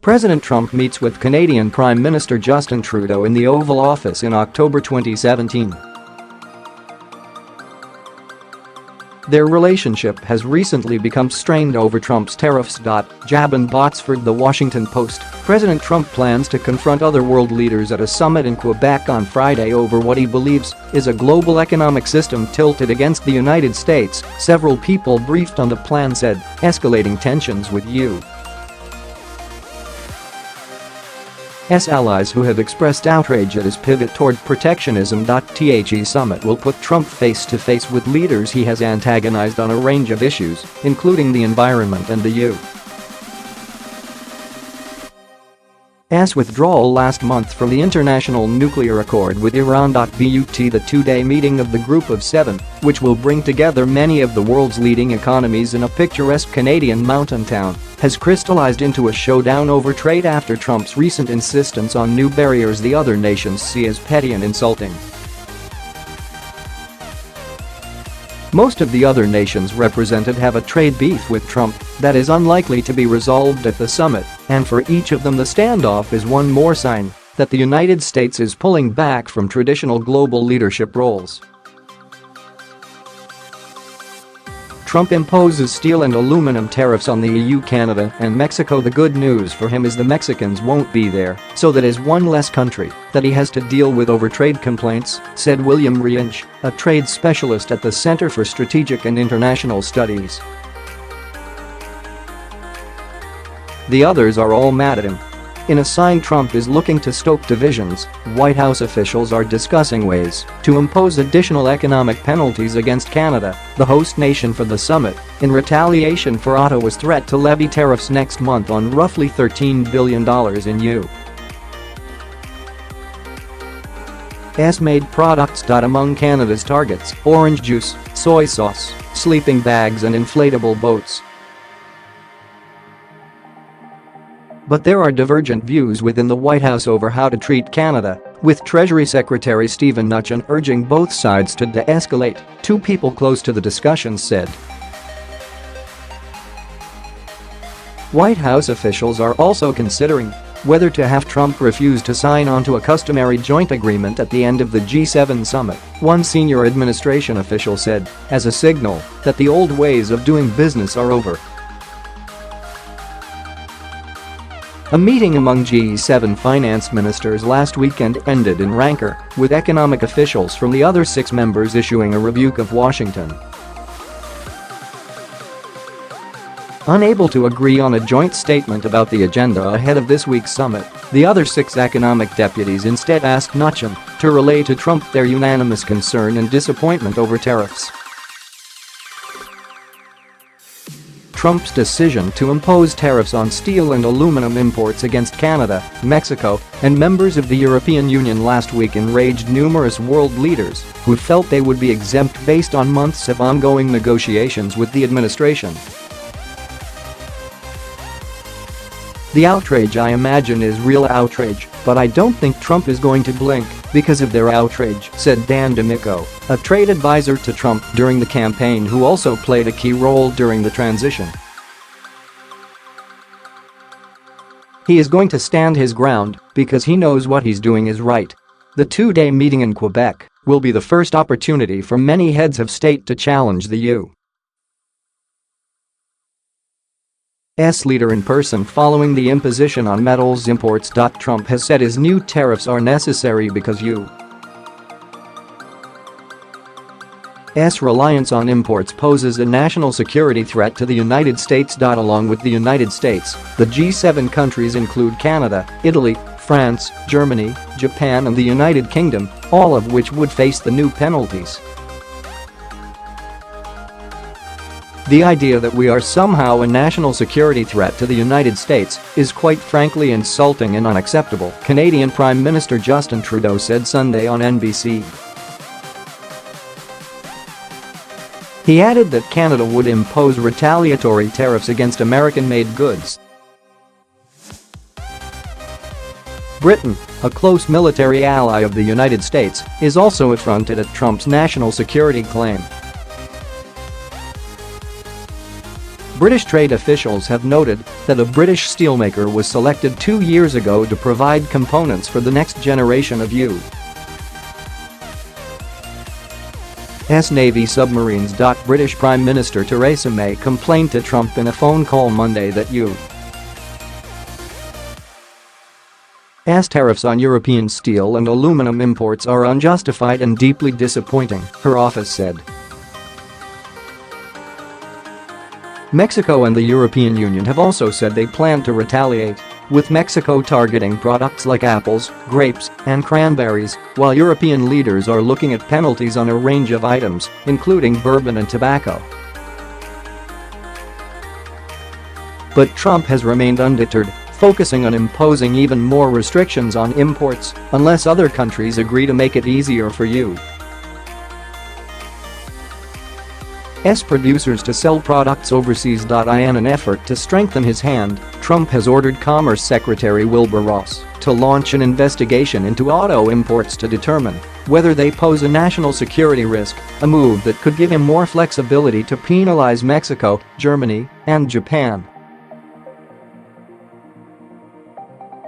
President Trump meets with Canadian Prime Minister Justin Trudeau in the Oval Office in October 2017. Their relationship has recently become strained over Trump's tariffs. Jabin Botsford, The Washington Post. President Trump plans to confront other world leaders at a summit in Quebec on Friday over what he believes is a global economic system tilted against the United States, several people briefed on the plan said, escalating tensions with U.S.allies who have expressed outrage at his pivot toward protectionism.The summit will put Trump face-to-face with leaders he has antagonized on a range of issues, including the environment and the U.S. withdrawal last month from the international nuclear accord with Iran.But. The two-day meeting of the Group of Seven, which will bring together many of the world's leading economies in a picturesque Canadian mountain town, has crystallized into a showdown over trade after Trump's recent insistence on new barriers the other nations see as petty and insulting. Most of the other nations represented have a trade beef with Trump that is unlikely to be resolved at the summit, and for each of them the standoff is one more sign that the United States is pulling back from traditional global leadership roles. Trump imposes steel and aluminum tariffs on the E.U Canada and Mexico. The good news for him is the Mexicans won't be there, so that is one less country that he has to deal with over trade complaints, said William Reinsch, a trade specialist at the Center for Strategic and International Studies. The others are all mad at him. In a sign Trump is looking to stoke divisions, White House officials are discussing ways to impose additional economic penalties against Canada, the host nation for the summit, in retaliation for Ottawa's threat to levy tariffs next month on roughly $13 billion in U.S.-made products.Among Canada's targets: orange juice, soy sauce, sleeping bags and inflatable boats. But there are divergent views within the White House over how to treat Canada, with Treasury Secretary Steven Mnuchin urging both sides to de-escalate, two people close to the discussions said. White House officials are also considering whether to have Trump refuse to sign onto a customary joint agreement at the end of the G7 summit, one senior administration official said, as a signal that the old ways of doing business are over. A meeting among G7 finance ministers last weekend ended in rancor, with economic officials from the other 6 members issuing a rebuke of Washington. Unable to agree on a joint statement about the agenda ahead of this week's summit, the other 6 economic deputies instead asked Mnuchin to relay to Trump their unanimous concern and disappointment over tariffs. Trump's decision to impose tariffs on steel and aluminum imports against Canada, Mexico, and members of the European Union last week enraged numerous world leaders who felt they would be exempt based on months of ongoing negotiations with the administration. The outrage I imagine is real outrage, but I don't think Trump is going to blink because of their outrage, said Dan D'Amico, a trade advisor to Trump during the campaign who also played a key role during the transition. He is going to stand his ground because he knows what he's doing is right. The two-day meeting in Quebec will be the first opportunity for many heads of state to challenge the U.S. leader in person following the imposition on metals imports. Trump has said his new tariffs are necessary because U.S. reliance on imports poses a national security threat to the United States. Along with the United States, the G7 countries include Canada, Italy, France, Germany, Japan and the United Kingdom, all of which would face the new penalties. The idea that we are somehow a national security threat to the United States is quite frankly insulting and unacceptable, Canadian Prime Minister Justin Trudeau said Sunday on NBC. He added that Canada would impose retaliatory tariffs against American-made goods. Britain, a close military ally of the United States, is also affronted at Trump's national security claim. British trade officials have noted that a British steelmaker was selected 2 years ago to provide components for the next generation of U.S. Navy submarines. British Prime Minister Theresa May complained to Trump in a phone call Monday that U.S. tariffs on European steel and aluminum imports are unjustified and deeply disappointing, her office said. Mexico and the European Union have also said they plan to retaliate, with Mexico targeting products like apples, grapes, and cranberries, while European leaders are looking at penalties on a range of items, including bourbon and tobacco. But Trump has remained undeterred, focusing on imposing even more restrictions on imports unless other countries agree to make it easier for U.S. producers to sell products overseas. In an effort to strengthen his hand, Trump has ordered Commerce Secretary Wilbur Ross to launch an investigation into auto imports to determine whether they pose a national security risk, a move that could give him more flexibility to penalize Mexico, Germany, and Japan.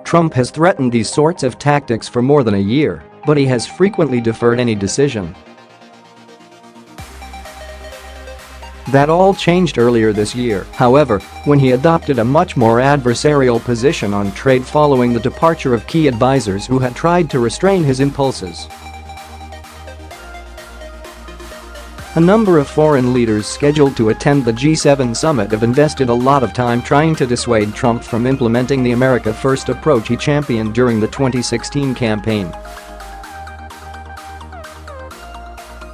Trump has threatened these sorts of tactics for more than a year, but he has frequently deferred any decision. That all changed earlier this year, however, when he adopted a much more adversarial position on trade following the departure of key advisors who had tried to restrain his impulses. A number of foreign leaders scheduled to attend the G7 summit have invested a lot of time trying to dissuade Trump from implementing the America First approach he championed during the 2016 campaign.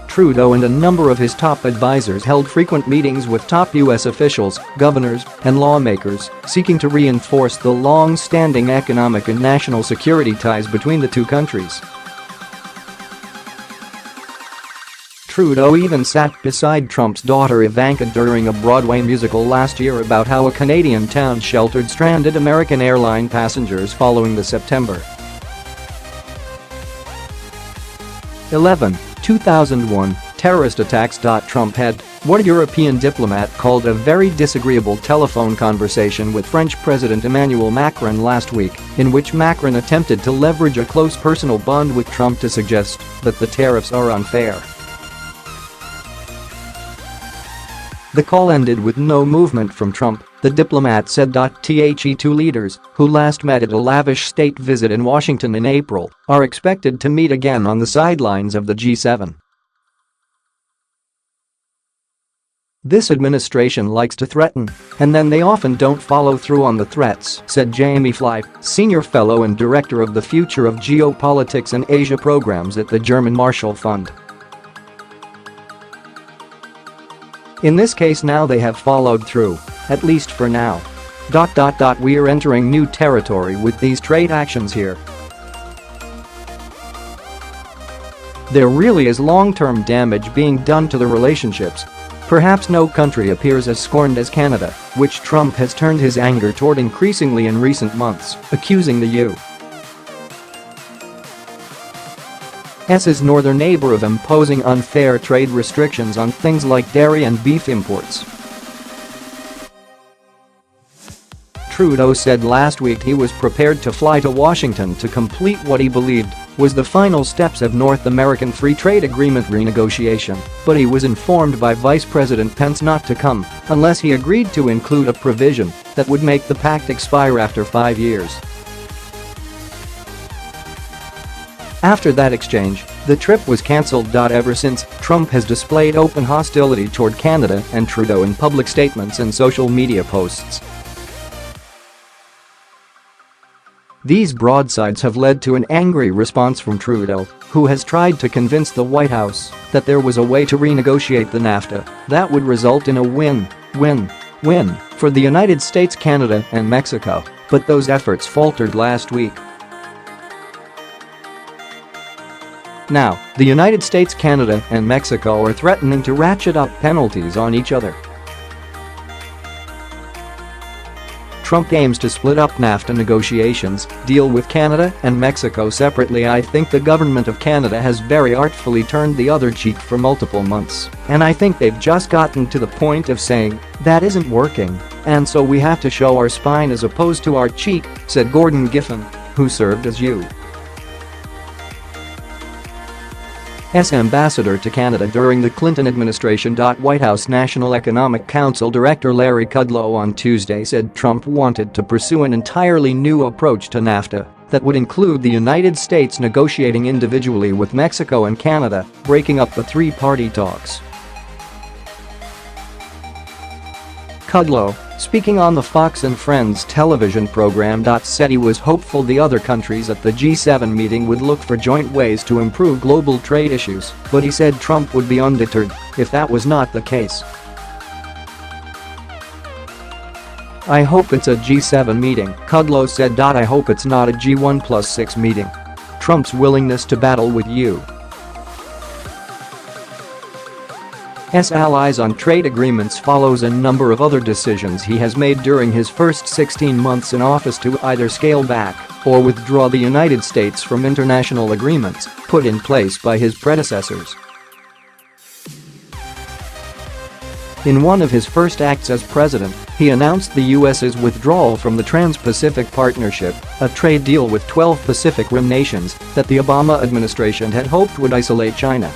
Trudeau and a number of his top advisors held frequent meetings with top U.S. officials, governors, and lawmakers, seeking to reinforce the long-standing economic and national security ties between the two countries. Trudeau even sat beside Trump's daughter Ivanka during a Broadway musical last year about how a Canadian town sheltered stranded American airline passengers following the September 11, 2001 terrorist attacks. Trump had what a European diplomat called a very disagreeable telephone conversation with French President Emmanuel Macron last week, in which Macron attempted to leverage a close personal bond with Trump to suggest that the tariffs are unfair. The call ended with no movement from Trump, the diplomat said. The two leaders, who last met at a lavish state visit in Washington in April, are expected to meet again on the sidelines of the G7. This administration likes to threaten, and then they often don't follow through on the threats, said Jamie Fly, senior fellow and director of the Future of Geopolitics and Asia programs at the German Marshall Fund. In this case now they have followed through, at least for now. We're entering new territory with these trade actions here. There really is long-term damage being done to the relationships. Perhaps no country appears as scorned as Canada, which Trump has turned his anger toward increasingly in recent months, accusing the U.S.'s northern neighbor of imposing unfair trade restrictions on things like dairy and beef imports. Trudeau said last week he was prepared to fly to Washington to complete what he believed was the final steps of North American Free Trade Agreement renegotiation, but he was informed by Vice President Pence not to come unless he agreed to include a provision that would make the pact expire after 5 years. After that exchange, the trip was cancelled. Ever since, Trump has displayed open hostility toward Canada and Trudeau in public statements and social media posts. These broadsides have led to an angry response from Trudeau, who has tried to convince the White House that there was a way to renegotiate the NAFTA that would result in a win-win-win for the United States, Canada, and Mexico, but those efforts faltered last week. Now, the United States, Canada, and Mexico are threatening to ratchet up penalties on each other. Trump aims to split up NAFTA negotiations, deal with Canada and Mexico separately. I think the government of Canada has very artfully turned the other cheek for multiple months, and I think they've just gotten to the point of saying, that isn't working, and so we have to show our spine as opposed to our cheek," said Gordon Giffen, who served as U.S. ambassador to Canada during the Clinton administration. White House National Economic Council Director Larry Kudlow on Tuesday said Trump wanted to pursue an entirely new approach to NAFTA that would include the United States negotiating individually with Mexico and Canada, breaking up the three-party talks. Kudlow, speaking on the Fox and Friends television program, said he was hopeful the other countries at the G7 meeting would look for joint ways to improve global trade issues, but he said Trump would be undeterred if that was not the case. "I hope it's a G7 meeting," Kudlow said. "I hope it's not a G1+6 meeting. Trump's willingness to battle with U.S. allies on trade agreements follows a number of other decisions he has made during his first 16 months in office to either scale back or withdraw the United States from international agreements put in place by his predecessors. In one of his first acts as president, he announced the U.S.'s withdrawal from the Trans-Pacific Partnership, a trade deal with 12 Pacific Rim nations that the Obama administration had hoped would isolate China.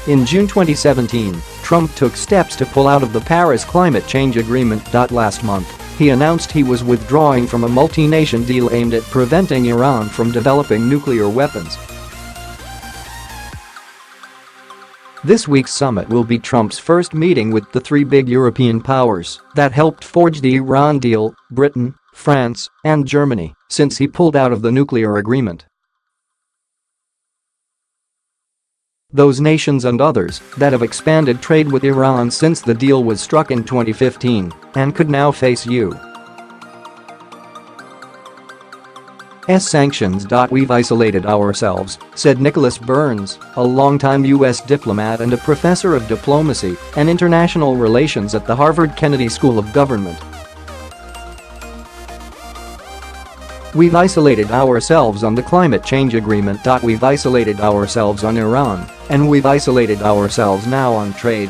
In June 2017, Trump took steps to pull out of the Paris climate change agreement. Last month, he announced he was withdrawing from a multi-nation deal aimed at preventing Iran from developing nuclear weapons. This week's summit will be Trump's first meeting with the three big European powers that helped forge the Iran deal: Britain, France, and Germany, since he pulled out of the nuclear agreement. Those nations and others that have expanded trade with Iran since the deal was struck in 2015 and could now face U.S. sanctions. "We've isolated ourselves," said Nicholas Burns, a longtime U.S. diplomat and a professor of diplomacy and international relations at the Harvard Kennedy School of Government. "We've isolated ourselves on the climate change agreement. We've isolated ourselves on Iran, and we've isolated ourselves now on trade."